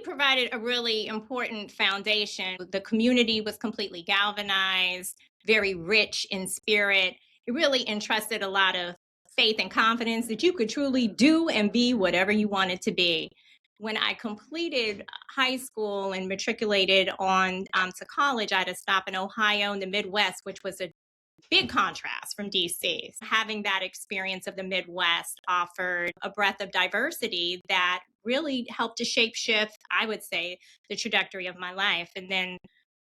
provided a really important foundation. The community was completely galvanized, very rich in spirit. It really entrusted a lot of faith and confidence that you could truly do and be whatever you wanted to be. When I completed high school and matriculated on to college, I had a stop in Ohio in the Midwest, which was a big contrast from DC. Having that experience of the Midwest offered a breadth of diversity that really helped to shape shift, I would say, the trajectory of my life. And then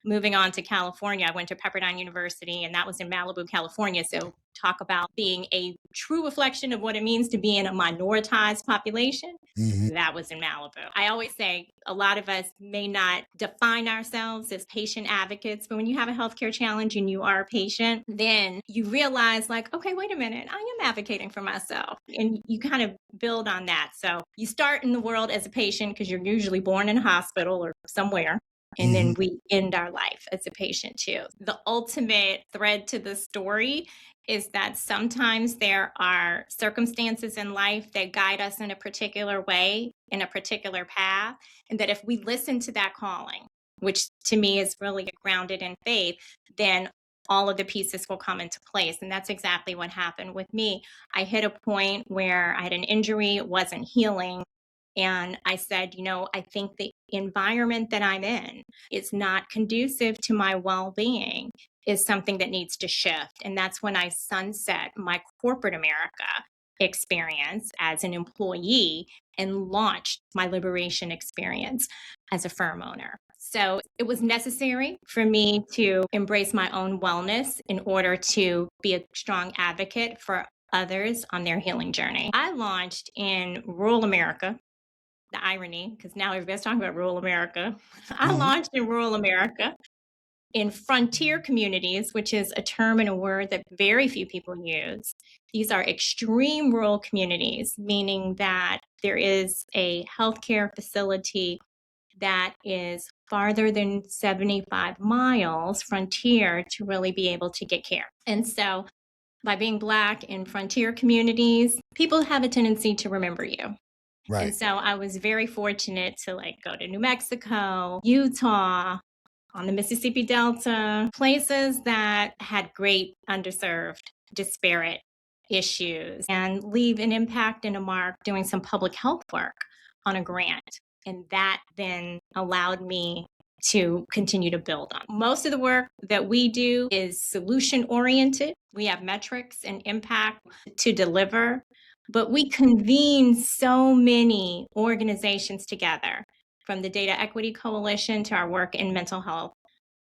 moving on to California, I went to Pepperdine University, and that was in Malibu, California. So talk about being a true reflection of what it means to be in a minoritized population. That was in Malibu. I always say a lot of us may not define ourselves as patient advocates, but when you have a healthcare challenge and you are a patient, then you realize like, okay, wait a minute, I am advocating for myself. And you kind of build on that. So you start in the world as a patient because you're usually born in a hospital or somewhere. And then we end our life as a patient too. The ultimate thread to the story is that sometimes there are circumstances in life that guide us in a particular way, in a particular path. And that if we listen to that calling, which to me is really grounded in faith, then all of the pieces will come into place. And that's exactly what happened with me. I hit a point where I had an injury, it wasn't healing. And I said, I think the environment that I'm in is not conducive to my well-being, is something that needs to shift. And that's when I sunset my corporate America experience as an employee and launched my liberation experience as a firm owner. So it was necessary for me to embrace my own wellness in order to be a strong advocate for others on their healing journey. I launched in rural America. The irony, because now everybody's talking about rural America. I launched in rural America in frontier communities, which is a term and a word that very few people use. These are extreme rural communities, meaning that there is a healthcare facility that is farther than 75 miles frontier to really be able to get care. And so by being Black in frontier communities, people have a tendency to remember you. Right. And so I was very fortunate to go to New Mexico, Utah, on the Mississippi Delta, places that had great underserved, disparate issues, and leave an impact and a mark doing some public health work on a grant. And that then allowed me to continue to build on. Most of the work that we do is solution oriented. We have metrics and impact to deliver. But we convene so many organizations together, from the Data Equity Coalition to our work in mental health,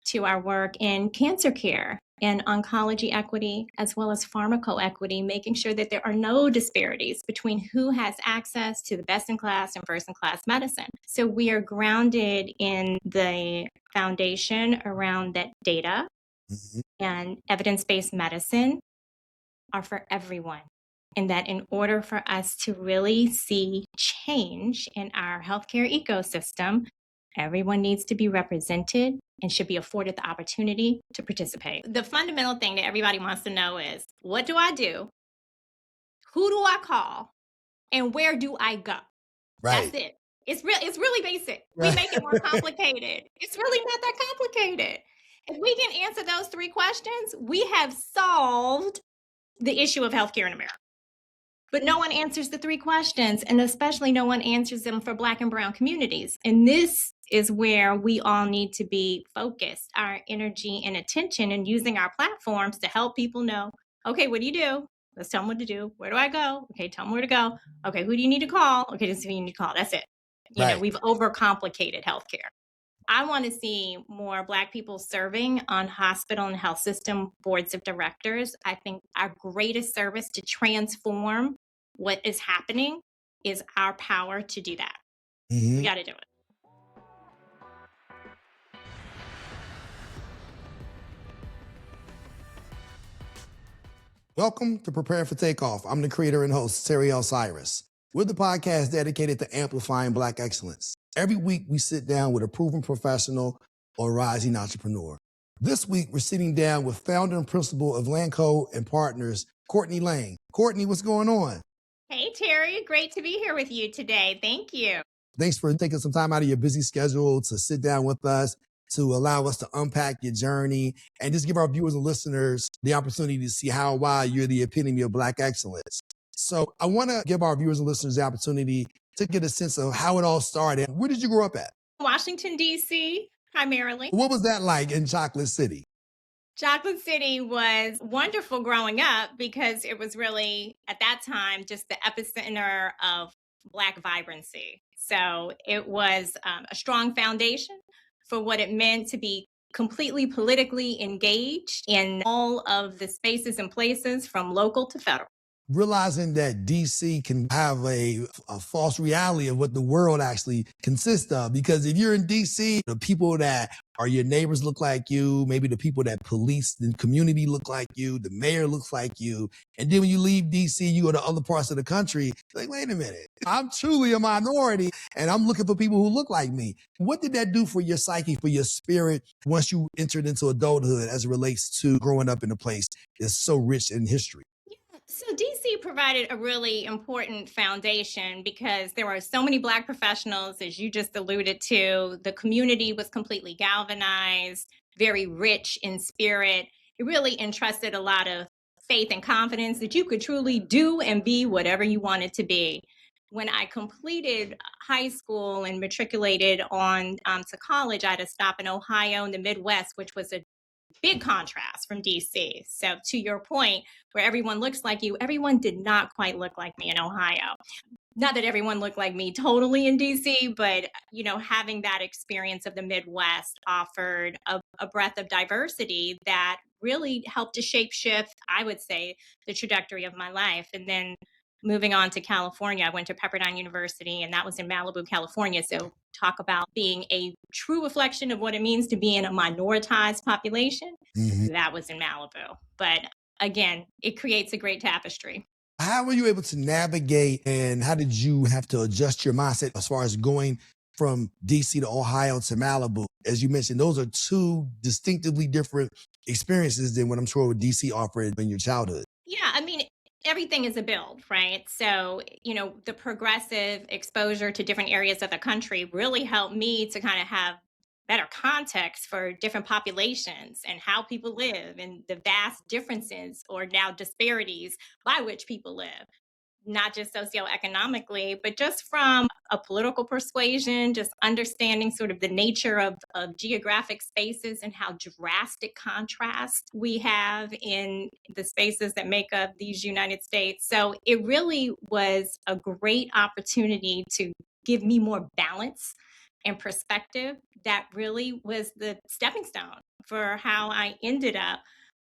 to our work in cancer care and oncology equity, as well as pharmacoequity, making sure that there are no disparities between who has access to the best-in-class and first-in-class medicine. So we are grounded in the foundation around that data and evidence-based medicine are for everyone. And that in order for us to really see change in our healthcare ecosystem, everyone needs to be represented and should be afforded the opportunity to participate. The fundamental thing that everybody wants to know is, what do I do? Who do I call? And where do I go? Right. That's it. It's really basic. We make it more complicated. It's really not that complicated. If we can answer those three questions, we have solved the issue of healthcare in America. But no one answers the three questions, and especially no one answers them for Black and Brown communities. And this is where we all need to be focused, our energy and attention, and using our platforms to help people know, okay, what do you do? Let's tell them what to do. Where do I go? Okay, tell them where to go. Okay, who do you need to call? Okay, this is who you need to call. That's it. We've overcomplicated healthcare. I want to see more Black people serving on hospital and health system boards of directors. I think our greatest service to transform what is happening is our power to do that. We got to do it. Welcome to Prepare For Takeoff. I'm the creator and host, Cyrus. We're the podcast dedicated to amplifying Black excellence. Every week, we sit down with a proven professional or rising entrepreneur. This week, we're sitting down with founder and principal of Lancco Partners, Courtney Lang. Courtney, what's going on? Hey, Terry. Great to be here with you today. Thank you. Thanks for taking some time out of your busy schedule to sit down with us, to allow us to unpack your journey and just give our viewers and listeners the opportunity to see how and why you're the epitome of Black excellence. So I want to give our viewers and listeners the opportunity to get a sense of how it all started. Where did you grow up at? Washington, D.C., primarily. What was that like in Chocolate City? Chocolate City was wonderful growing up because it was really, at that time, just the epicenter of Black vibrancy. So it was a strong foundation for what it meant to be completely politically engaged in all of the spaces and places from local to federal. Realizing that DC can have a false reality of what the world actually consists of. Because if you're in DC, the people that are your neighbors look like you, maybe the people that police the community look like you, the mayor looks like you. And then when you leave DC, you go to other parts of the country, like, wait a minute, I'm truly a minority and I'm looking for people who look like me. What did that do for your psyche, for your spirit, once you entered into adulthood as it relates to growing up in a place that's so rich in history? So DC provided a really important foundation because there were so many Black professionals, as you just alluded to. The community was completely galvanized, very rich in spirit. It really entrusted a lot of faith and confidence that you could truly do and be whatever you wanted to be. When I completed high school and matriculated on to college, I had a stop in Ohio in the Midwest, which was a big contrast from DC. So to your point, where everyone looks like you, everyone did not quite look like me in Ohio. Not that everyone looked like me totally in DC, but having that experience of the Midwest offered a breadth of diversity that really helped to shape shift, I would say, the trajectory of my life. And then moving on to California, I went to Pepperdine University, and that was in Malibu, California. So talk about being a true reflection of what it means to be in a minoritized population. That was in Malibu. But again, it creates a great tapestry. How were you able to navigate and how did you have to adjust your mindset as far as going from DC to Ohio to Malibu? As you mentioned, those are two distinctively different experiences than what I'm sure what DC offered in your childhood. Yeah, I mean, everything is a build, right? So, the progressive exposure to different areas of the country really helped me to kind of have better context for different populations and how people live and the vast differences or now disparities by which people live, not just socioeconomically, but just from a political persuasion, just understanding sort of the nature of geographic spaces and how drastic contrast we have in the spaces that make up these United States. So it really was a great opportunity to give me more balance and perspective that really was the stepping stone for how I ended up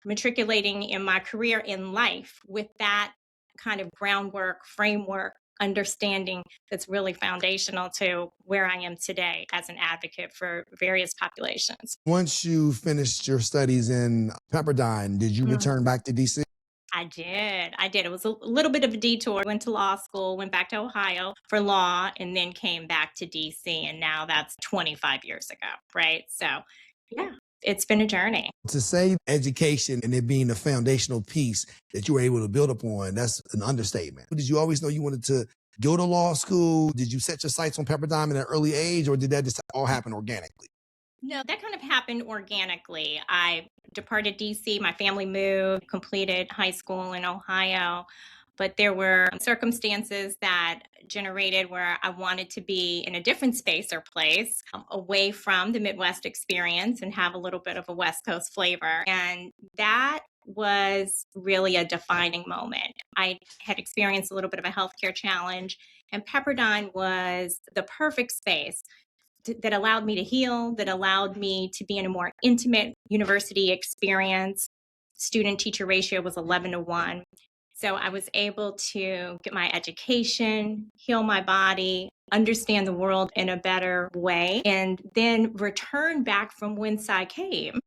matriculating in my career in life with that kind of groundwork, framework, understanding that's really foundational to where I am today as an advocate for various populations. Once you finished your studies in Pepperdine, did you return back to DC? I did. I did. It was a little bit of a detour. Went to law school, went back to Ohio for law, and then came back to DC. And now that's 25 years ago, right? So, yeah, it's been a journey. To say education and it being the foundational piece that you were able to build upon, that's an understatement. Did you always know you wanted to go to law school? Did you set your sights on Pepperdine at an early age, or did that just all happen organically? No, that kind of happened organically. I departed DC, my family moved, completed high school in Ohio, but there were circumstances that generated where I wanted to be in a different space or place, away from the Midwest experience and have a little bit of a West Coast flavor. And that was really a defining moment. I had experienced a little bit of a healthcare challenge, and Pepperdine was the perfect space that allowed me to heal, that allowed me to be in a more intimate university experience. Student teacher ratio was 11-1. So I was able to get my education, heal my body, understand the world in a better way, and then return back from whence I came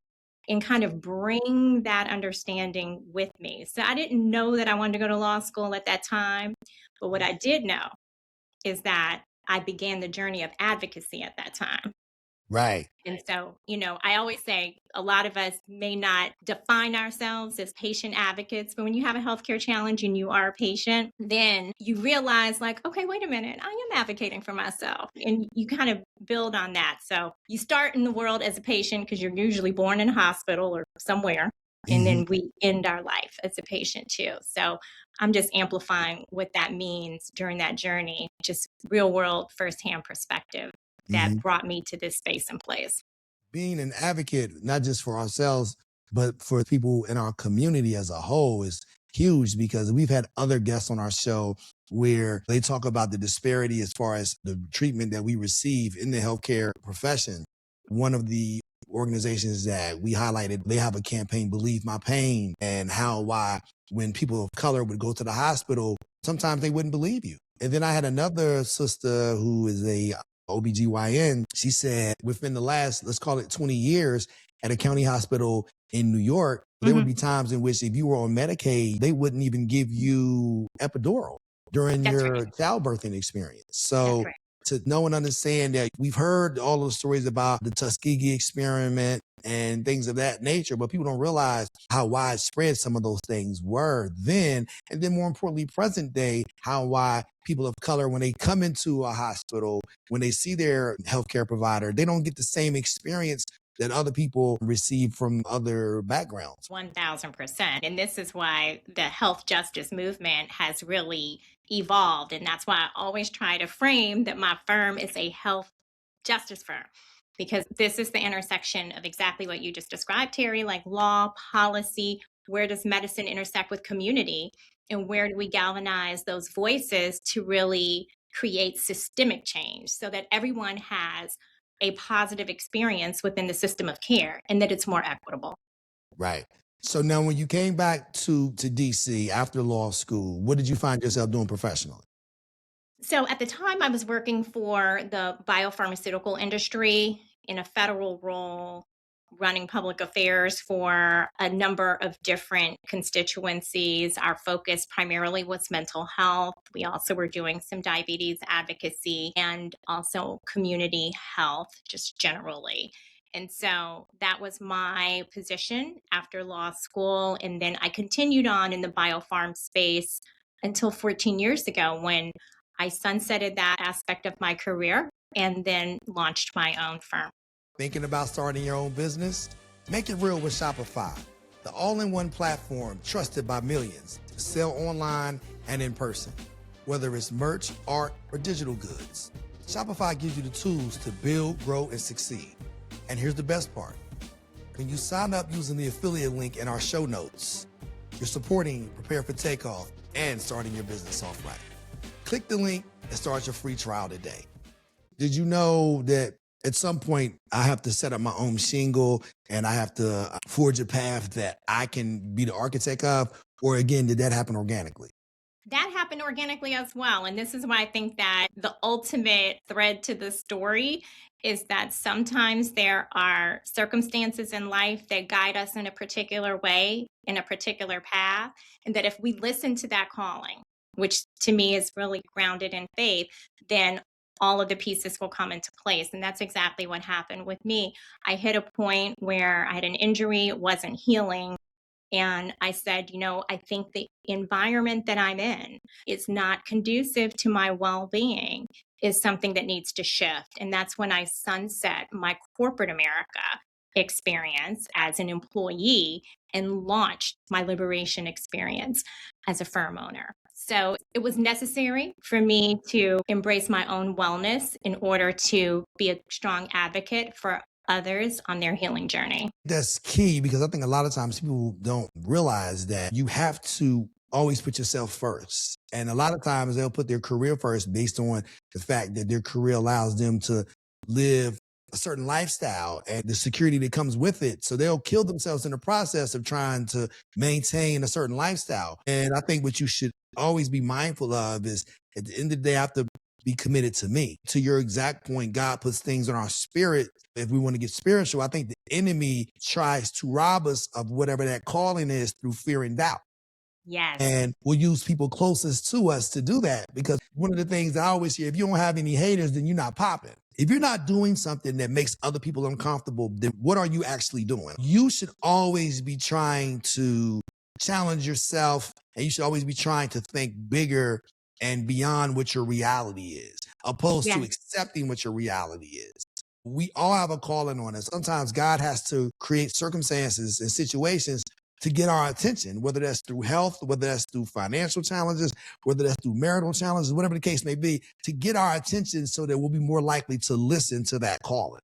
and kind of bring that understanding with me. So I didn't know that I wanted to go to law school at that time, but what I did know is that I began the journey of advocacy at that time. Right. And so, I always say a lot of us may not define ourselves as patient advocates, but when you have a healthcare challenge and you are a patient, then you realize, like, okay, wait a minute, I am advocating for myself. And you kind of build on that. So you start in the world as a patient because you're usually born in a hospital or somewhere. And Hmm. then we end our life as a patient too. So I'm just amplifying what that means during that journey, just real world, firsthand perspective that Hmm. brought me to this space and place. Being an advocate, not just for ourselves, but for people in our community as a whole is huge because we've had other guests on our show where they talk about the disparity as far as the treatment that we receive in the healthcare profession. One of the organizations that we highlighted, they have a campaign, Believe My Pain, and why when people of color would go to the hospital, sometimes they wouldn't believe you. And then I had another sister who is a OBGYN. She said within the last, let's call it 20 years at a county hospital in New York, there would Mhm. be times in which if you were on Medicaid, they wouldn't even give you epidural during That's your right. childbirthing experience. That's So right. to know and understand that we've heard all those stories about the Tuskegee experiment and things of that nature, but people don't realize how widespread some of those things were then. And then more importantly, present day, why people of color, when they come into a hospital, when they see their healthcare provider, they don't get the same experience that other people receive from other backgrounds. 1000%. And this is why the health justice movement has really evolved. And that's why I always try to frame that my firm is a health justice firm, because this is the intersection of exactly what you just described, Terry, like law, policy. Where does medicine intersect with community? And where do we galvanize those voices to really create systemic change so that everyone has a positive experience within the system of care and that it's more equitable? Right. So now when you came back to DC after law school, what did you find yourself doing professionally? So at the time, I was working for the biopharmaceutical industry in a federal role, running public affairs for a number of different constituencies. Our focus primarily was mental health. We also were doing some diabetes advocacy and also community health, just generally. And so that was my position after law school. And then I continued on in the biopharm space until 14 years ago when I sunsetted that aspect of my career and then launched my own firm. Thinking about starting your own business? Make it real with Shopify, the all-in-one platform trusted by millions to sell online and in person. Whether it's merch, art, or digital goods, Shopify gives you the tools to build, grow, and succeed. And here's the best part. When you sign up using the affiliate link in our show notes, you're supporting Prepare for Takeoff and starting your business off right. Click the link and start your free trial today. Did you know that at some point I have to set up my own shingle and I have to forge a path that I can be the architect of? Or again, did that happen organically? That happened organically as well. And this is why I think that the ultimate thread to the story is that sometimes there are circumstances in life that guide us in a particular way, in a particular path. And that if we listen to that calling, which to me is really grounded in faith, then all of the pieces will come into place. And that's exactly what happened with me. I hit a point where I had an injury, it wasn't healing. And I said, I think the environment that I'm in is not conducive to my well being, is something that needs to shift. And that's when I sunset my corporate America experience as an employee and launched my liberation experience as a firm owner. So it was necessary for me to embrace my own wellness in order to be a strong advocate for others on their healing journey. That's key because I think a lot of times people don't realize that you have to always put yourself first. And a lot of times they'll put their career first based on the fact that their career allows them to live a certain lifestyle and the security that comes with it. So they'll kill themselves in the process of trying to maintain a certain lifestyle. And I think what you should always be mindful of is at the end of the day, I have to be committed to me. To your exact point, God puts things in our spirit. If we want to get spiritual, I think the enemy tries to rob us of whatever that calling is through fear and doubt. Yes. And we'll use people closest to us to do that because one of the things I always hear, if you don't have any haters, then you're not popping. If you're not doing something that makes other people uncomfortable, then what are you actually doing? You should always be trying to challenge yourself, and you should always be trying to think bigger and beyond what your reality is, opposed to Yes. accepting what your reality is. We all have a calling on us. Sometimes God has to create circumstances and situations to get our attention, whether that's through health, whether that's through financial challenges, whether that's through marital challenges, whatever the case may be, to get our attention so that we'll be more likely to listen to that calling.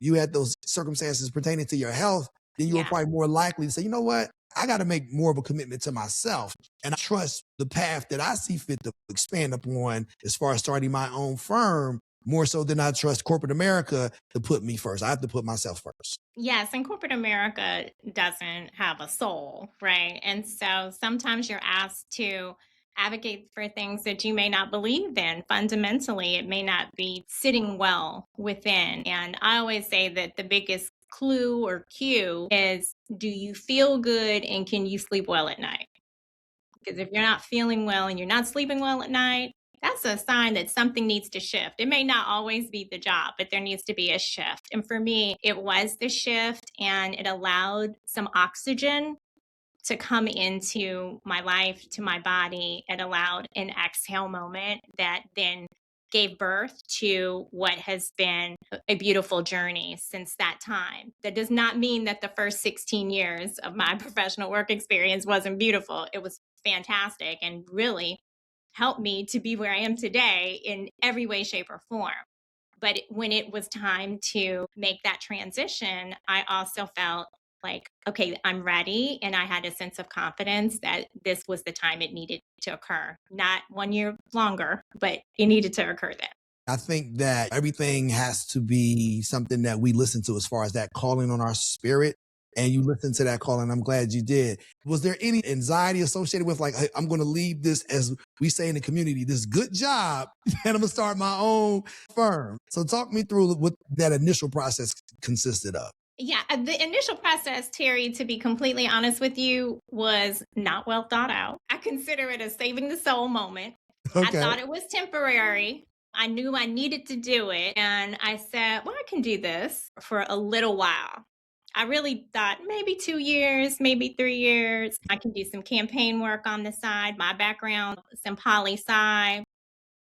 You had those circumstances pertaining to your health, then you were Yeah. probably more likely to say, you know what? I got to make more of a commitment to myself and I trust the path that I see fit to expand upon as far as starting my own firm more so than I trust corporate America to put me first. I have to put myself first. Yes, and corporate America doesn't have a soul, right? And so sometimes you're asked to advocate for things that you may not believe in. Fundamentally, it may not be sitting well within. And I always say that the biggest clue or cue is, do you feel good and can you sleep well at night? Because if you're not feeling well and you're not sleeping well at night, that's a sign that something needs to shift. It may not always be the job, but there needs to be a shift. And for me, it was the shift, and it allowed some oxygen to come into my life, to my body. It allowed an exhale moment that then gave birth to what has been a beautiful journey since that time. That does not mean that the first 16 years of my professional work experience wasn't beautiful. It was fantastic and really helped me to be where I am today in every way, shape, or form. But when it was time to make that transition, I also felt like, okay, I'm ready. And I had a sense of confidence that this was the time it needed to occur. Not 1 year longer, but it needed to occur then. I think that everything has to be something that we listen to as far as that calling on our spirit. And you listened to that call, and I'm glad you did. Was there any anxiety associated with like, hey, I'm going to leave this, as we say in the community, this good job, and I'm going to start my own firm? So talk me through what that initial process consisted of. Yeah, the initial process, Terry, to be completely honest with you, was not well thought out. I consider it a saving the soul moment. I Okay. thought it was temporary. I knew I needed to do it. And I said, well, I can do this for a little while. I really thought maybe 2 years, maybe 3 years. I can do some campaign work on the side. My background is in poli sci.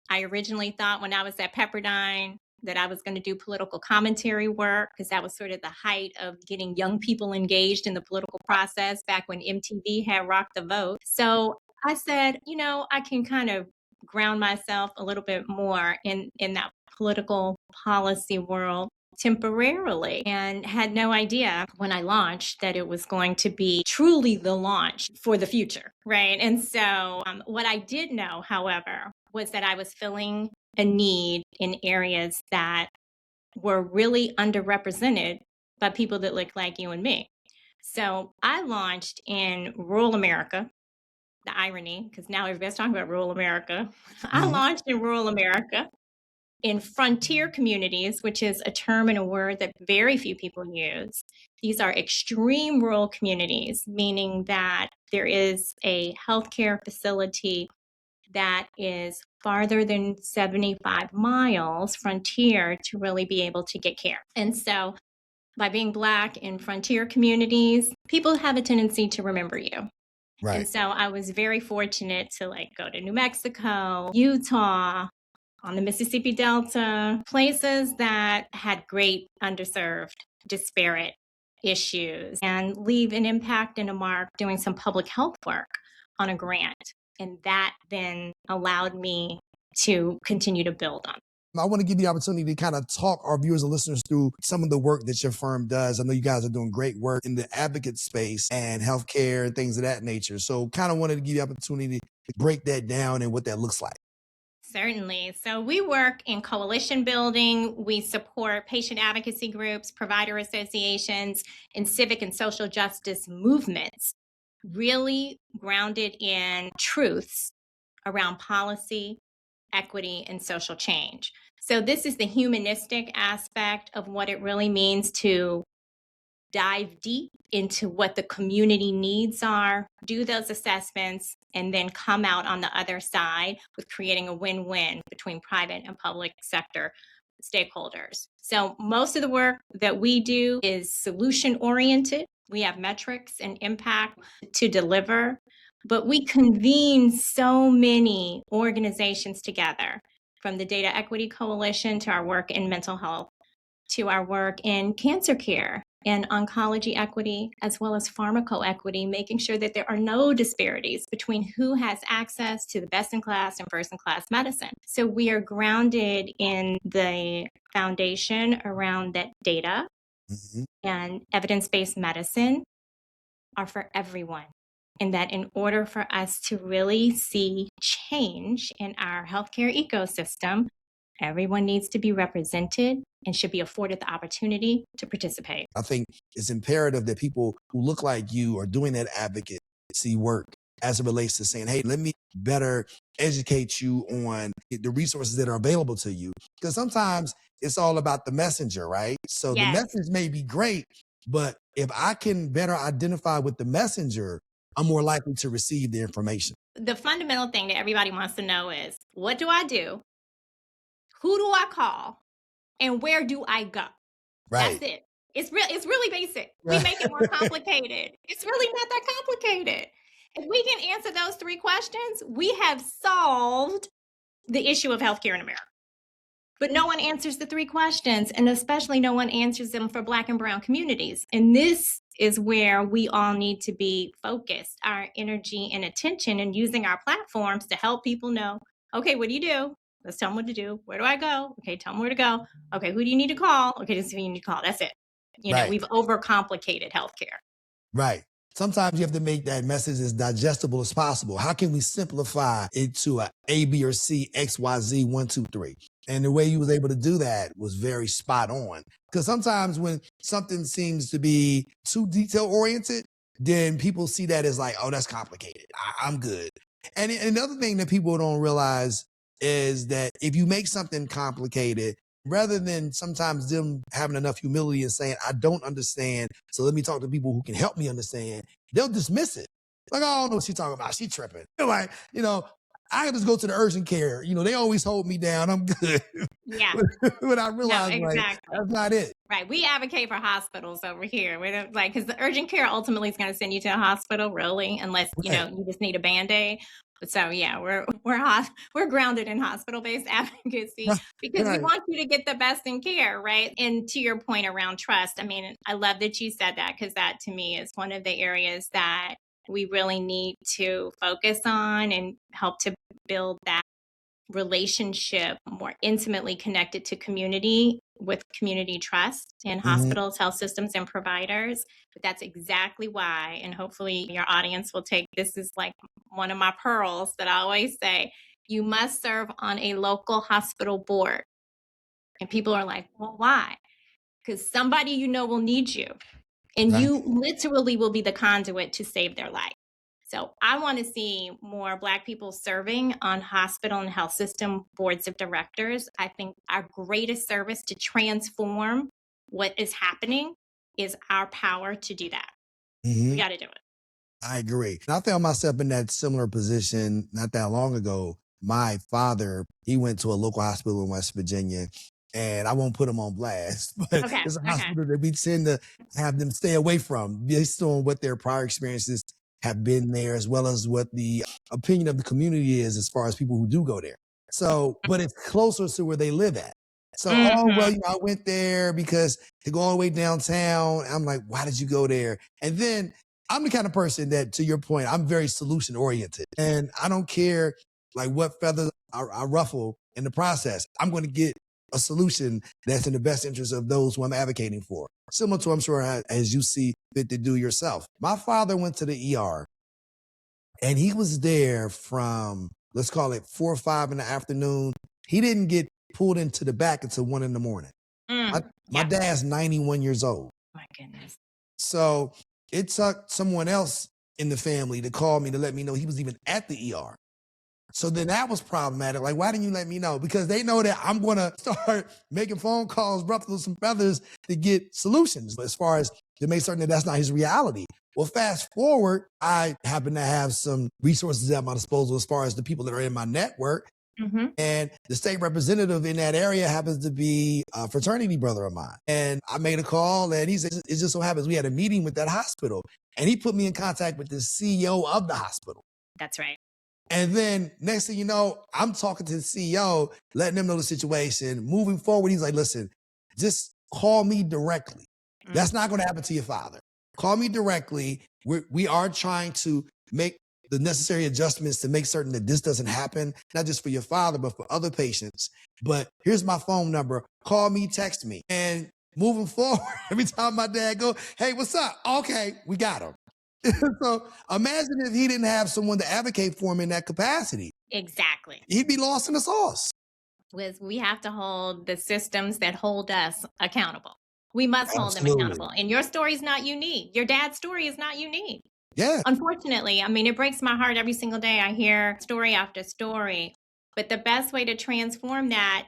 I originally thought when I was at Pepperdine that I was going to do political commentary work because that was sort of the height of getting young people engaged in the political process back when MTV had Rock the Vote. So I said, I can kind of ground myself a little bit more in that political policy world temporarily, and had no idea when I launched that it was going to be truly the launch for the future, right? And so what I did know, however, was that I was filling a need in areas that were really underrepresented by people that look like you and me. So I launched in rural America. The irony, because now everybody's talking about rural America. I Mhm. launched in rural America in frontier communities, which is a term and a word that very few people use. These are extreme rural communities, meaning that there is a healthcare facility that is farther than 75 miles frontier to really be able to get care. And so by being Black in frontier communities, people have a tendency to remember you. And Right. so I was very fortunate to go to New Mexico, Utah, on the Mississippi Delta, places that had great underserved, disparate issues, and leave an impact and a mark doing some public health work on a grant. And that then allowed me to continue to build on. I want to give you the opportunity to kind of talk our viewers and listeners through some of the work that your firm does. I know you guys are doing great work in the advocate space and healthcare and things of that nature. So kind of wanted to give you the opportunity to break that down and what that looks like. Certainly. So we work in coalition building. We support patient advocacy groups, provider associations, and civic and social justice movements, really grounded in truths around policy, equity, and social change. So this is the humanistic aspect of what it really means to dive deep into what the community needs are, do those assessments, and then come out on the other side with creating a win-win between private and public sector stakeholders. So most of the work that we do is solution oriented. We have metrics and impact to deliver, but we convene so many organizations together, from the Data Equity Coalition to our work in mental health, to our work in cancer care and oncology equity, as well as pharmacoequity, making sure that there are no disparities between who has access to the best in class and first in class medicine. So we are grounded in the foundation around that data and evidence-based medicine are for everyone. And that in order for us to really see change in our healthcare ecosystem, everyone needs to be represented and should be afforded the opportunity to participate. I think it's imperative that people who look like you are doing that advocacy work as it relates to saying, hey, let me better educate you on the resources that are available to you. Because sometimes it's all about the messenger, right? So the message may be great, but if I can better identify with the messenger, I'm more likely to receive the information. The fundamental thing that everybody wants to know is, what do I do? Who do I call? And where do I go? Right. That's it. It's really basic. We make it more complicated. It's really not that complicated. If we can answer those three questions, we have solved the issue of healthcare in America. But no one answers the three questions, and especially no one answers them for Black and brown communities. And this is where we all need to be focused, our energy and attention, and using our platforms to help people know, okay, what do you do? Let's tell them what to do. Where do I go? Okay, tell them where to go. Okay, who do you need to call? Okay, this is who you need to call. That's it. You know, we've overcomplicated healthcare. Right. Sometimes you have to make that message as digestible as possible. How can we simplify it to A, B, or C, X, Y, Z, 1, 2, 3? And the way you was able to do that was very spot on. Because sometimes when something seems to be too detail oriented, then people see that as like, oh, that's complicated. I'm good. And another thing that people don't realize is that if you make something complicated, rather than sometimes them having enough humility and saying, I don't understand, so let me talk to people who can help me understand, they'll dismiss it. Like, I don't know what she's talking about. She tripping. Like, I can just go to the urgent care. They always hold me down. I'm good. Yeah. But I realize, that's not it. Right. We advocate for hospitals over here. We don't because the urgent care ultimately is going to send you to a hospital, really, unless, you just need a Band-Aid. So yeah, we're grounded in hospital-based advocacy because we want you to get the best in care, right? And to your point around trust, I mean, I love that you said that, because that to me is one of the areas that we really need to focus on and help to build that relationship more intimately connected to community, with community trust in hospitals, health systems, and providers. But that's exactly why, and hopefully your audience will take this as like one of my pearls that I always say, you must serve on a local hospital board. And people are like, well, why? Because somebody will need you. And you literally will be the conduit to save their life. So I want to see more Black people serving on hospital and health system boards of directors. I think our greatest service to transform what is happening is our power to do that. We got to do it. I agree. And I found myself in that similar position not that long ago. My father, he went to a local hospital in West Virginia, and I won't put him on blast, but it's a hospital that we tend to have them stay away from based on what their prior experiences have been there, as well as what the opinion of the community is as far as people who do go there. So, but it's closer to where they live at. So, I went there because to go all the way downtown, I'm like, why did you go there? And then I'm the kind of person that, to your point, I'm very solution oriented, and I don't care like what feathers I ruffle in the process. I'm going to get a solution that's in the best interest of those who I'm advocating for. Similar to, I'm sure, as you see fit to do yourself. My father went to the ER, and he was there from, let's call it 4 or 5 in the afternoon. He didn't get pulled into the back until 1 in the morning. My dad's 91 years old. My goodness. So it took someone else in the family to call me to let me know he was even at the ER. So then that was problematic. Like, why didn't you let me know? Because they know that I'm going to start making phone calls, ruffle some feathers to get solutions. But as far as to make certain that that's not his reality. Well, fast forward, I happen to have some resources at my disposal as far as the people that are in my network. And the state representative in that area happens to be a fraternity brother of mine. And I made a call, and he said, it just so happens we had a meeting with that hospital. And he put me in contact with the CEO of the hospital. That's right. And then next thing you know, I'm talking to the CEO, letting them know the situation. Moving forward, he's like, listen, just call me directly. That's not going to happen to your father. Call me directly. We are trying to make the necessary adjustments to make certain that this doesn't happen, not just for your father, but for other patients. But here's my phone number. Call me, text me. And moving forward, every time my dad go, hey, what's up? Okay, we got him. So imagine if he didn't have someone to advocate for him in that capacity. Exactly. He'd be lost in the sauce. We have to hold the systems that hold us accountable. We must hold them Absolutely. accountable. And your story is not unique. Your dad's story is not unique. Yeah. Unfortunately, I mean, it breaks my heart every single day. I hear story after story. But the best way to transform that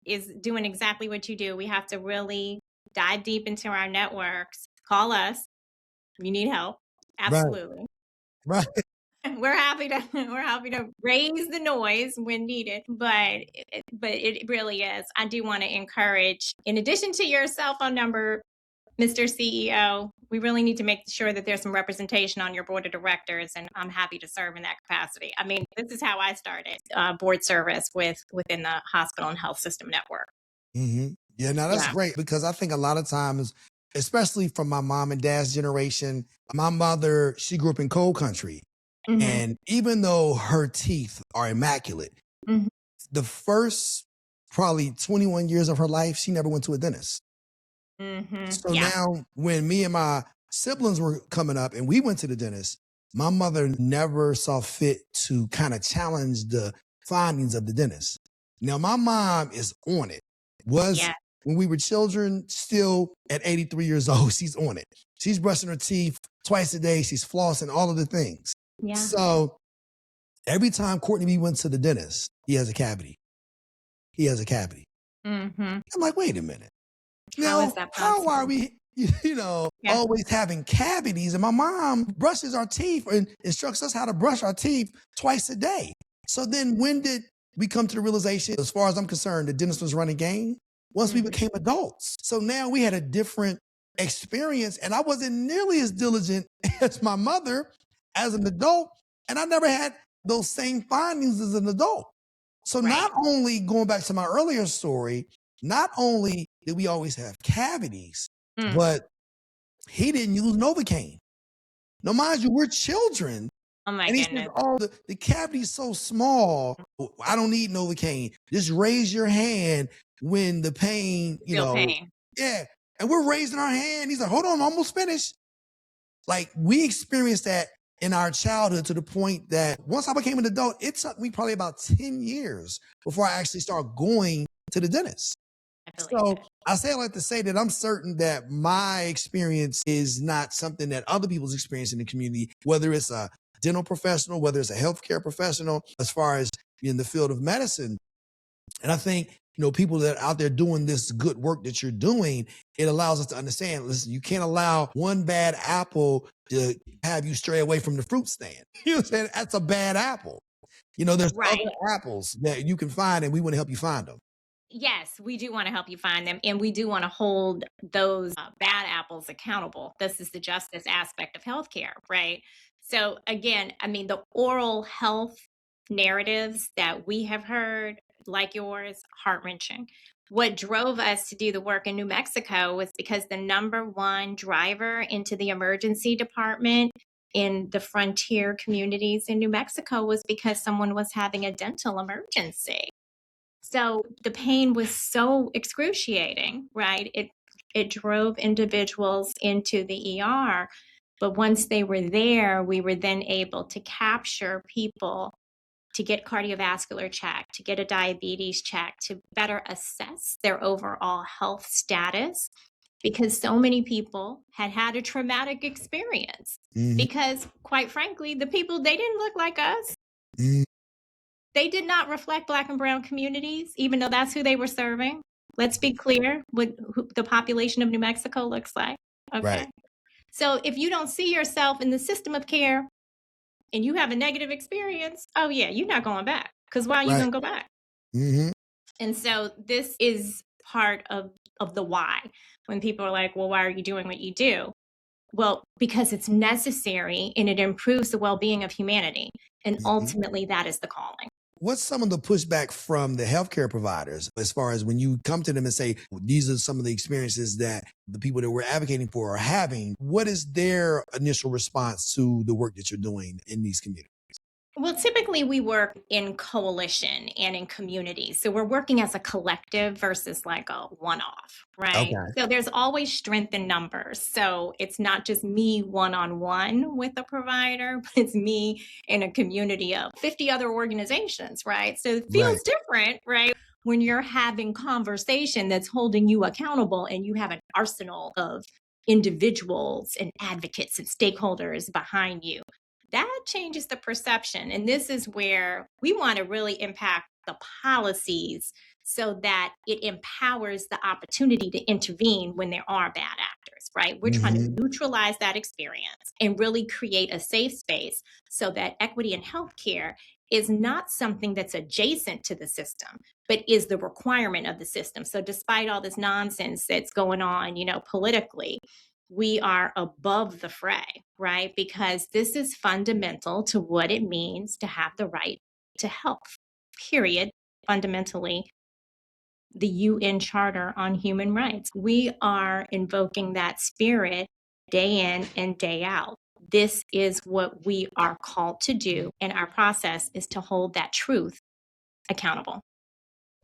is doing exactly what you do. We have to really dive deep into our networks. Call us. You need help. Absolutely. Right. We're happy to raise the noise when needed, but it really is. I do want to encourage, in addition to your cell phone number, Mr. CEO, we really need to make sure that there's some representation on your board of directors, and I'm happy to serve in that capacity. I mean, this is how I started board service within the hospital and health system network. Mm-hmm. Yeah, now that's Yeah. great, because I think a lot of times, especially from my mom and dad's generation, my mother, she grew up in coal country. And even though her teeth are immaculate, the first probably 21 years of her life, she never went to a dentist. So now when me and my siblings were coming up and we went to the dentist, my mother never saw fit to kind of challenge the findings of the dentist. Now my mom is on it. When we were children, still at 83 years old, she's on it. She's brushing her teeth twice a day. She's flossing, all of the things. Yeah. So every time Courtney B went to the dentist, he has a cavity. He has a cavity. I'm like, wait a minute. Now, how are we, always having cavities? And my mom brushes our teeth and instructs us how to brush our teeth twice a day. So then when did we come to the realization, as far as I'm concerned, the dentist was running game? Once we became adults. So now we had a different experience, and I wasn't nearly as diligent as my mother as an adult, and I never had those same findings as an adult. So not only, going back to my earlier story, not only did we always have cavities, but he didn't use Novocaine. Now, mind you, we're children. Oh my And he goodness. says, oh, the cavity's so small, I don't need Novocaine. Just raise your hand when the pain, Real pain. Yeah. And we're raising our hand. He's like, hold on, I'm almost finished. Like, we experienced that in our childhood to the point that once I became an adult, it took me probably about 10 years before I actually started going to the dentist. So I say I like to say that I'm certain that my experience is not something that other people's experience in the community, whether it's a dental professional, whether it's a healthcare professional, as far as in the field of medicine. And I think, people that are out there doing this good work that you're doing, it allows us to understand, listen, you can't allow one bad apple to have you stray away from the fruit stand. You know what I'm saying? That's a bad apple. There's other apples that you can find, and we want to help you find them. Yes, we do want to help you find them, and we do want to hold those bad apples accountable. This is the justice aspect of healthcare, right? So again, I mean, the oral health narratives that we have heard, like yours, heart-wrenching. What drove us to do the work in New Mexico was because the number one driver into the emergency department in the frontier communities in New Mexico was because someone was having a dental emergency. So the pain was so excruciating, right? It drove individuals into the ER. But once they were there, we were then able to capture people to get cardiovascular check, to get a diabetes check, to better assess their overall health status, because so many people had had a traumatic experience. Because quite frankly, the people, they didn't look like us. They did not reflect Black and brown communities, even though that's who they were serving. Let's be clear what the population of New Mexico looks like. Okay. Right. So if you don't see yourself in the system of care and you have a negative experience, oh yeah, you're not going back. Because why are you Right. going to go back? Hmm. And so this is part of the why. When people are like, well, why are you doing what you do? Well, because it's necessary and it improves the well-being of humanity. And Hmm. ultimately, that is the calling. What's some of the pushback from the healthcare providers as far as when you come to them and say, well, these are some of the experiences that the people that we're advocating for are having? What is their initial response to the work that you're doing in these communities? Well, typically we work in coalition and in communities. So we're working as a collective versus like a one off, right? Okay. So there's always strength in numbers. So it's not just me one on one with a provider, but it's me in a community of 50 other organizations, right? So it Right. feels different, right? When you're having conversation that's holding you accountable and you have an arsenal of individuals and advocates and stakeholders behind you, that changes the perception. And this is where we want to really impact the policies so that it empowers the opportunity to intervene when there are bad actors, right? We're trying to Hmm. neutralize that experience and really create a safe space so that equity in healthcare is not something that's adjacent to the system, but is the requirement of the system. So despite all this nonsense that's going on, politically, we are above the fray, right? Because this is fundamental to what it means to have the right to health, period. Fundamentally, the UN Charter on Human Rights. We are invoking that spirit day in and day out. This is what we are called to do, and our process is to hold that truth accountable.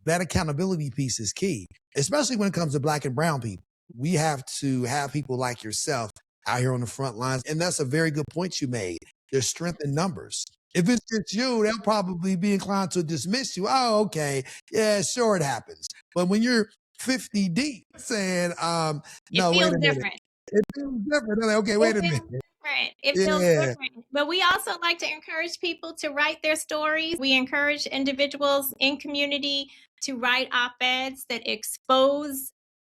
That accountability piece is key, especially when it comes to Black and brown people. We have to have people like yourself out here on the front lines. And that's a very good point you made. There's strength in numbers. If it's just you, they'll probably be inclined to dismiss you. Oh, okay. Yeah, sure, it happens. But when you're 50 deep saying, It no, wait feels a minute. different. It feels different. They're like, okay, It wait a minute. feels different. It feels Yeah. different. But we also like to encourage people to write their stories. We encourage individuals in community to write op-eds that expose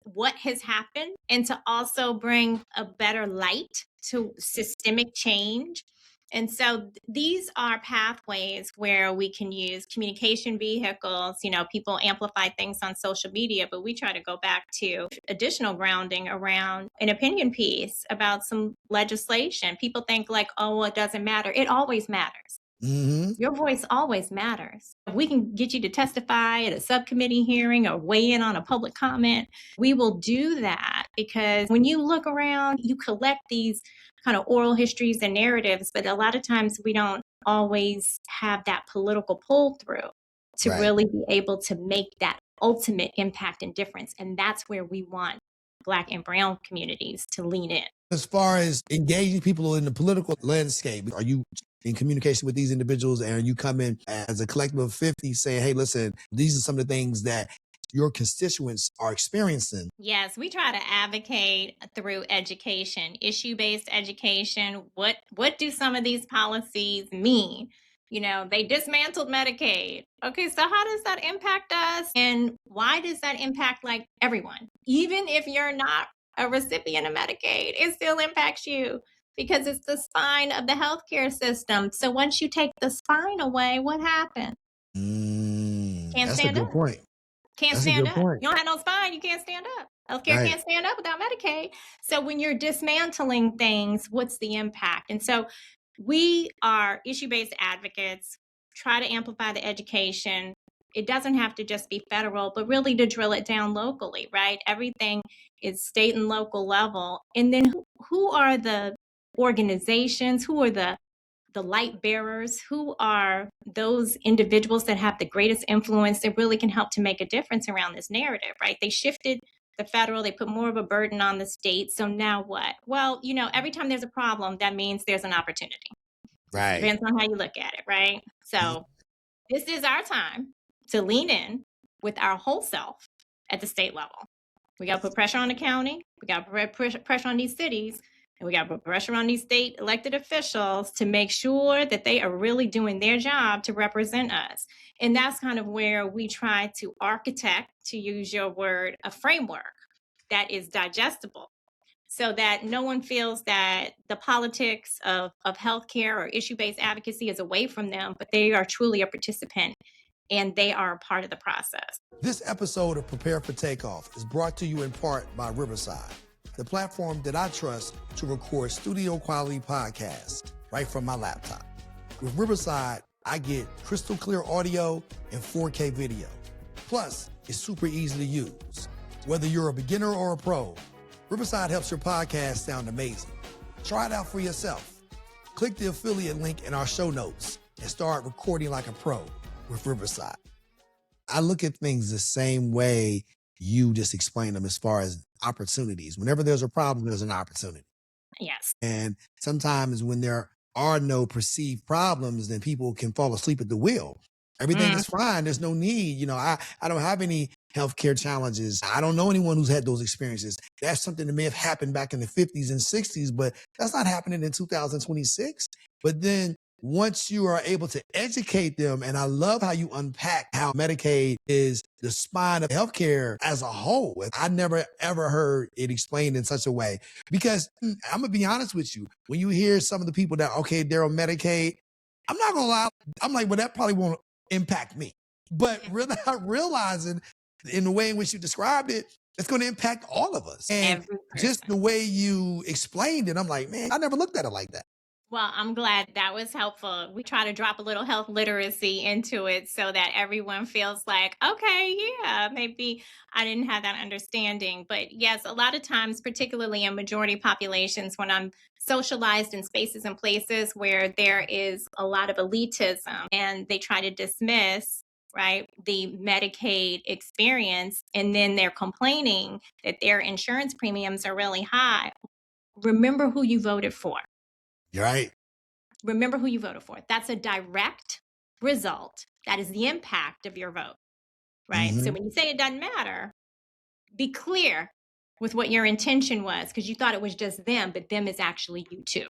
what has happened and to also bring a better light to systemic change. And so these are pathways where we can use communication vehicles. People amplify things on social media, but we try to go back to additional grounding around an opinion piece about some legislation. People think like, oh, well, it doesn't matter. It always matters. Mm-hmm. Your voice always matters. If we can get you to testify at a subcommittee hearing or weigh in on a public comment, we will do that because when you look around, you collect these kind of oral histories and narratives, but a lot of times we don't always have that political pull through to Right. really be able to make that ultimate impact and difference. And that's where we want Black and brown communities to lean in. As far as engaging people in the political landscape, are you in communication with these individuals and you come in as a collective of 50 saying, hey, listen, these are some of the things that your constituents are experiencing? Yes, we try to advocate through education, issue-based education. What do some of these policies mean? They dismantled Medicaid. Okay, so how does that impact us? And why does that impact like everyone? Even if you're not a recipient of Medicaid, it still impacts you because it's the spine of the healthcare system. So once you take the spine away, what happens? Can't That's a stand good up. point. Can't That's a stand good up. point. You don't have no spine, you can't stand up. Healthcare Right. can't stand up without Medicaid. So when you're dismantling things, what's the impact? And so we are issue-based advocates, try to amplify the education. It doesn't have to just be federal, but really to drill it down locally, right? Everything is state and local level. And then who are the organizations, who are the light bearers, who are those individuals that have the greatest influence that really can help to make a difference around this narrative, right? They shifted the federal, they put more of a burden on the state. So now what? Well, every time there's a problem, that means there's an opportunity. Right. Depends on how you look at it, right? So this is our time to lean in with our whole self at the state level. We got to put pressure on the county. We got to put pressure on these cities. And we got to put pressure on these state elected officials to make sure that they are really doing their job to represent us. And that's kind of where we try to architect, to use your word, a framework that is digestible so that no one feels that the politics of healthcare or issue-based advocacy is away from them, but they are truly a participant and they are a part of the process. This episode of Prepare for Takeoff is brought to you in part by Riverside, the platform that I trust to record studio quality podcasts right from my laptop. With Riverside, I get crystal clear audio and 4K video. Plus, it's super easy to use. Whether you're a beginner or a pro, Riverside helps your podcast sound amazing. Try it out for yourself. Click the affiliate link in our show notes and start recording like a pro with Riverside. I look at things the same way you just explained them as far as opportunities. Whenever there's a problem, there's an opportunity. Yes. And sometimes when there are no perceived problems, then people can fall asleep at the wheel. Everything is fine. There's no need. I don't have any healthcare challenges. I don't know anyone who's had those experiences. That's something that may have happened back in the 50s and 60s, but that's not happening in 2026. But then once you are able to educate them, and I love how you unpack how Medicaid is the spine of healthcare as a whole. I never, ever heard it explained in such a way. Because I'm going to be honest with you, when you hear some of the people that, okay, they're on Medicaid, I'm not going to lie. I'm like, well, that probably won't impact me. But really not realizing in the way in which you described it, it's going to impact all of us. And just the way you explained it, I'm like, man, I never looked at it like that. Well, I'm glad that was helpful. We try to drop a little health literacy into it so that everyone feels like, okay, yeah, maybe I didn't have that understanding. But yes, a lot of times, particularly in majority populations, when I'm socialized in spaces and places where there is a lot of elitism and they try to dismiss, right, the Medicaid experience, and then they're complaining that their insurance premiums are really high. Remember who you voted for. You're right. Remember who you voted for. That's a direct result. That is the impact of your vote, right? So when you say it doesn't matter, be clear with what your intention was, because you thought it was just them, but them is actually you too.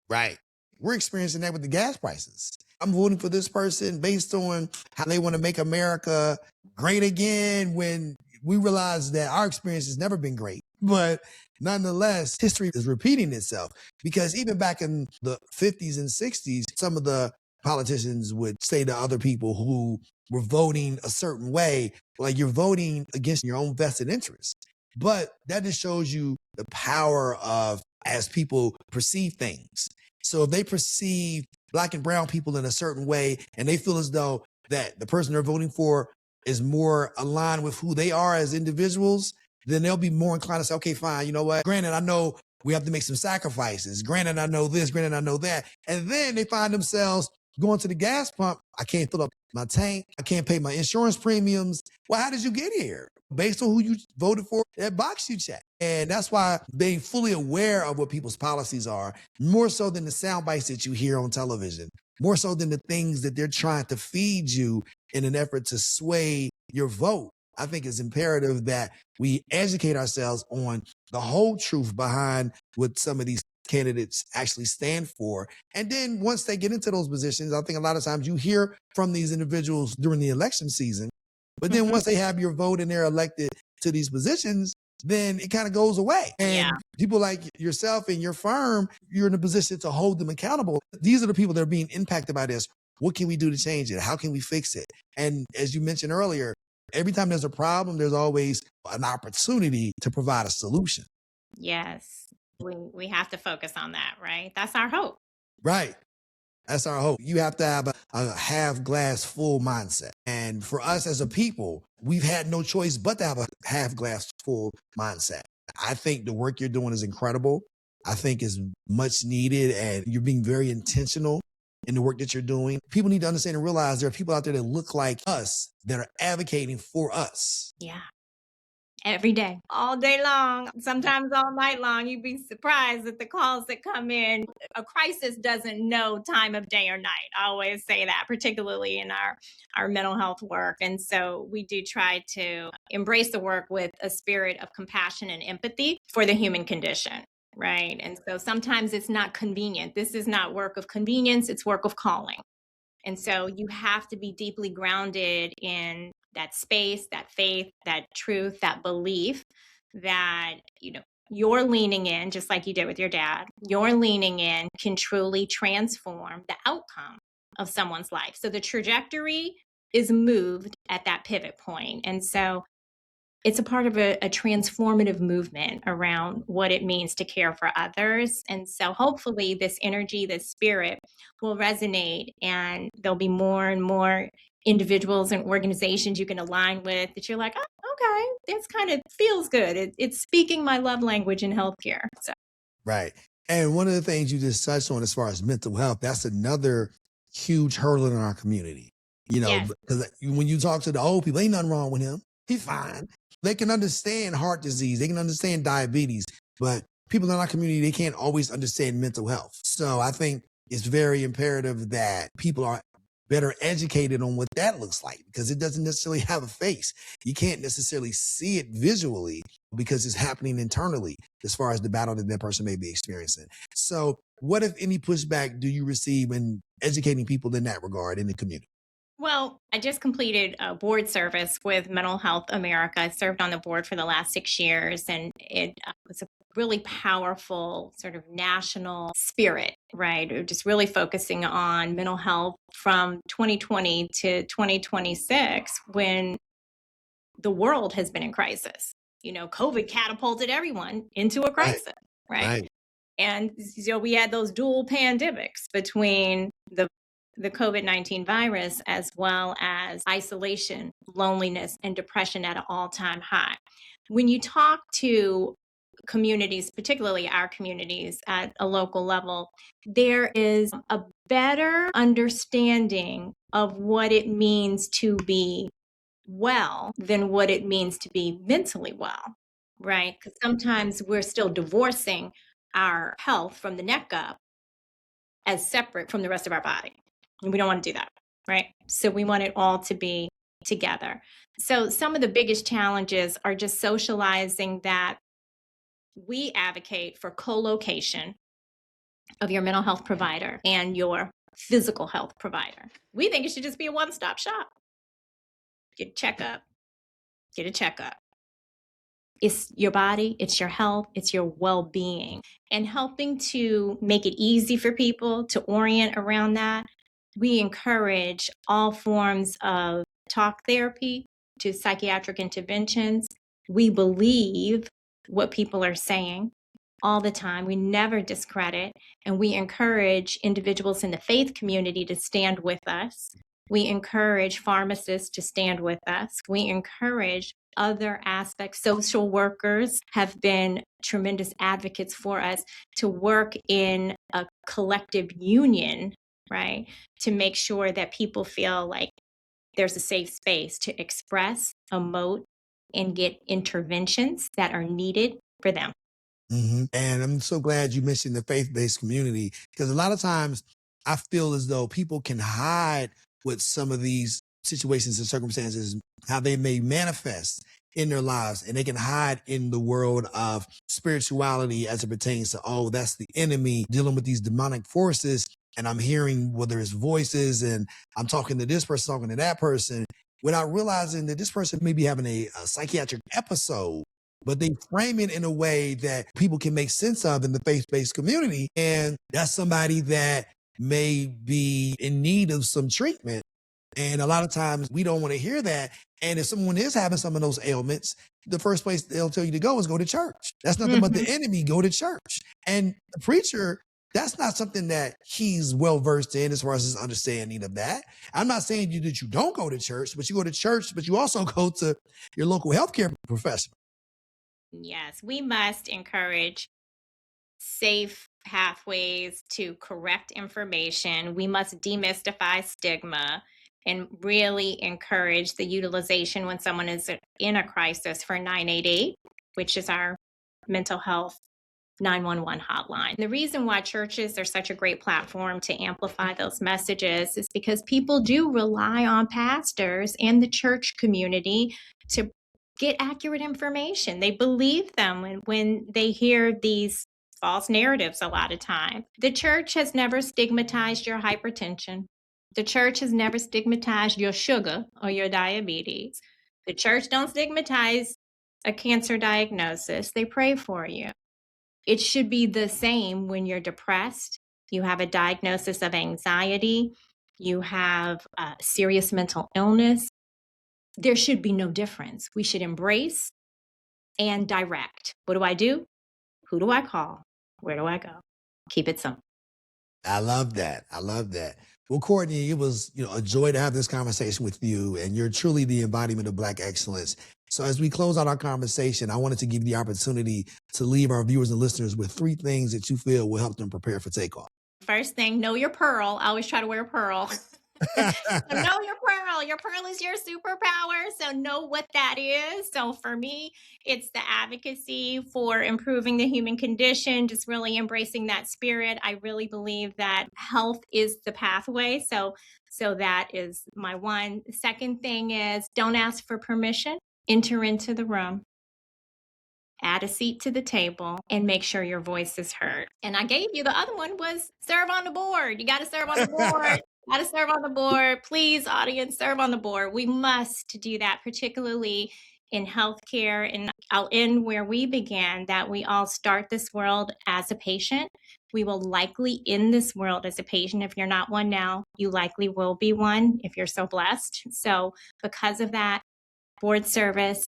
Right. We're experiencing that with the gas prices. I'm voting for this person based on how they want to make America great again, when we realize that our experience has never been great. But nonetheless, history is repeating itself, because even back in the 50s and 60s, some of the politicians would say to other people who were voting a certain way, like, you're voting against your own vested interests. But that just shows you the power of as people perceive things. So if they perceive Black and brown people in a certain way, and they feel as though that the person they're voting for is more aligned with who they are as individuals, then they'll be more inclined to say, okay, fine, you know what? Granted, I know we have to make some sacrifices. Granted, I know this. Granted, I know that. And then they find themselves going to the gas pump. I can't fill up my tank. I can't pay my insurance premiums. Well, how did you get here? Based on who you voted for, that box you check. And that's why being fully aware of what people's policies are, more so than the sound bites that you hear on television, more so than the things that they're trying to feed you in an effort to sway your vote. I think it's imperative that we educate ourselves on the whole truth behind what some of these candidates actually stand for. And then once they get into those positions, I think a lot of times you hear from these individuals during the election season, but then once they have your vote and they're elected to these positions, then it kind of goes away. And people like yourself and your firm, you're in a position to hold them accountable. These are the people that are being impacted by this. What can we do to change it? How can we fix it? And as you mentioned earlier, every time there's a problem, there's always an opportunity to provide a solution. Yes. We have to focus on that, right? That's our hope. Right. That's our hope. You have to have a half glass full mindset. And for us as a people, we've had no choice but to have a half glass full mindset. I think the work you're doing is incredible. I think it's much needed, and you're being very intentional in the work that you're doing. People need to understand and realize there are people out there that look like us that are advocating for us. Yeah. Every day, all day long, sometimes all night long. You'd be surprised at the calls that come in. A crisis doesn't know time of day or night. I always say that, particularly in our mental health work. And so we do try to embrace the work with a spirit of compassion and empathy for the human condition, right? And so sometimes it's not convenient. This is not work of convenience, it's work of calling. And so you have to be deeply grounded in that space, that faith, that truth, that belief that, you're leaning in, just like you did with your dad, you're leaning in can truly transform the outcome of someone's life. So the trajectory is moved at that pivot point. And so it's a part of a transformative movement around what it means to care for others. And so hopefully this energy, this spirit will resonate, and there'll be more and more individuals and organizations you can align with that you're like, oh, okay, this kind of feels good. It's speaking my love language in healthcare. So Right. And one of the things you just touched on as far as mental health, that's another huge hurdle in our community. yes. Because when you talk to the old people, ain't nothing wrong with him. He's fine. They can understand heart disease, they can understand diabetes, but people in our community, they can't always understand mental health. So I think it's very imperative that people are better educated on what that looks like, because it doesn't necessarily have a face. You can't necessarily see it visually because it's happening internally as far as the battle that that person may be experiencing. So what, if any, pushback do you receive in educating people in that regard in the community? Well, I just completed a board service with Mental Health America. I served on the board for the last 6 years, and it was a really powerful sort of national spirit, right? Just really focusing on mental health from 2020 to 2026, when the world has been in crisis. COVID catapulted everyone into a Right, crisis, right? right. And so we had those dual pandemics between the COVID-19 virus, as well as isolation, loneliness, and depression at an all-time high. When you talk to communities, particularly our communities at a local level, there is a better understanding of what it means to be well than what it means to be mentally well, right? Because sometimes we're still divorcing our health from the neck up as separate from the rest of our body. And we don't want to do that, right? So we want it all to be together. So some of the biggest challenges are just socializing that we advocate for co-location of your mental health provider and your physical health provider. We think it should just be a one-stop shop. Get a checkup, get a checkup. It's your body, it's your health, it's your well-being. And helping to make it easy for people to orient around that, we encourage all forms of talk therapy to psychiatric interventions. We believe what people are saying all the time. We never discredit, and we encourage individuals in the faith community to stand with us. We encourage pharmacists to stand with us. We encourage other aspects. Social workers have been tremendous advocates for us to work in a collective union, right? To make sure that people feel like there's a safe space to express, emote, and get interventions that are needed for them. And I'm so glad you mentioned the faith-based community, because a lot of times I feel as though people can hide with some of these situations and circumstances, how they may manifest in their lives, and they can hide in the world of spirituality as it pertains to, oh, that's the enemy dealing with these demonic forces. And I'm hearing whether it's voices, and I'm talking to this person, talking to that person, without realizing that this person may be having a psychiatric episode, but they frame it in a way that people can make sense of in the faith-based community. And that's somebody that may be in need of some treatment. And a lot of times we don't want to hear that. And if someone is having some of those ailments, the first place they'll tell you to go is go to church. That's nothing but the enemy. Go to church. And the preacher, that's not something that he's well versed in as far as his understanding of that. I'm not saying that you don't go to church, but you go to church, but you also go to your local healthcare professional. Yes, we must encourage safe pathways to correct information. We must demystify stigma and really encourage the utilization when someone is in a crisis for 988, which is our mental health 911 hotline. The reason why churches are such a great platform to amplify those messages is because people do rely on pastors and the church community to get accurate information. They believe them when they hear these false narratives a lot of time. The church has never stigmatized your hypertension. The church has never stigmatized your sugar or your diabetes. The church don't stigmatize a cancer diagnosis. They pray for you. It should be the same when you're depressed, you have a diagnosis of anxiety, you have serious mental illness, there should be no difference. We should embrace and direct. What do I do? Who do I call? Where do I go? Keep it simple. I love that. I love that. Well, Courtney, it was a joy to have this conversation with you, and you're truly the embodiment of Black excellence. So, as we close out our conversation, I wanted to give you the opportunity to leave our viewers and listeners with 3 things that you feel will help them prepare for takeoff. First thing, know your pearl. I always try to wear a pearl. So know your pearl. Your pearl is your superpower. So know what that is. So for me, it's the advocacy for improving the human condition, just really embracing that spirit. I really believe that health is the pathway. So that is my one. The second thing is don't ask for permission. Enter into the room, add a seat to the table, and make sure your voice is heard. And I gave you the other one was serve on the board. You got to serve on the board. Got to serve on the board. Please, audience, serve on the board. We must do that, particularly in healthcare. And I'll end where we began, that we all start this world as a patient. We will likely end this world as a patient. If you're not one now, you likely will be one if you're so blessed. So because of that, board service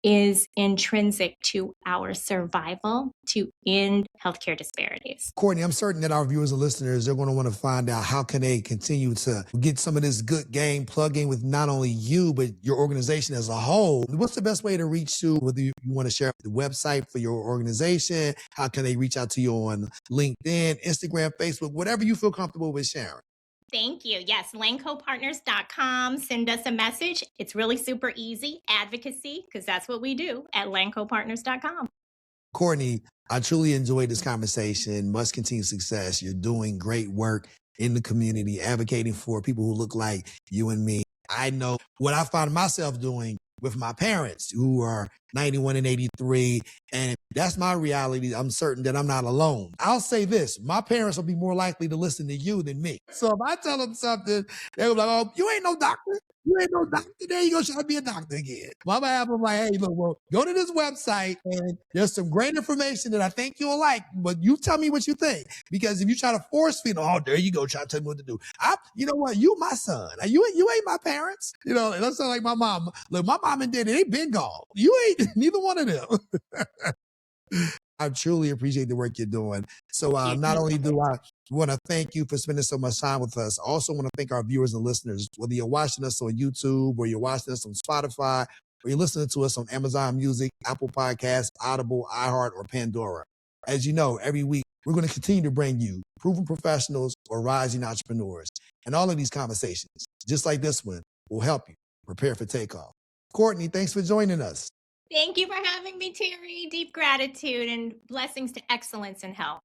is intrinsic to our survival to end healthcare disparities. Courtney, I'm certain that our viewers and listeners are going to want to find out how can they continue to get some of this good game, plug in with not only you, but your organization as a whole. What's the best way to reach you? Whether you want to share the website for your organization, how can they reach out to you on LinkedIn, Instagram, Facebook, whatever you feel comfortable with sharing? Thank you. Yes, LanccoPartners.com. Send us a message. It's really super easy. Advocacy, because that's what we do at LanccoPartners.com. Courtney, I truly enjoyed this conversation. Must continue success. You're doing great work in the community, advocating for people who look like you and me. I know what I found myself doing with my parents who are 91 and 83. And that's my reality. I'm certain that I'm not alone. I'll say this, my parents will be more likely to listen to you than me. So if I tell them something, they'll be like, oh, you ain't no doctor. You ain't no doctor. There you go, try to be a doctor again. Mama have them like, hey, look, well, go to this website and there's some great information that I think you'll like, but you tell me what you think. Because if you try to force feed, oh, there you go, try to tell me what to do. You know what? You my son. You ain't my parents. And that's like my mom. Look, my mom and daddy, they been gone. You ain't neither one of them. I truly appreciate the work you're doing. So not only do I want to thank you for spending so much time with us, I also want to thank our viewers and listeners, whether you're watching us on YouTube or you're watching us on Spotify or you're listening to us on Amazon Music, Apple Podcasts, Audible, iHeart, or Pandora. As you know, every week, we're going to continue to bring you proven professionals or rising entrepreneurs. And all of these conversations, just like this one, will help you prepare for takeoff. Courtney, thanks for joining us. Thank you for having me, Terry. Deep gratitude and blessings to excellence and health.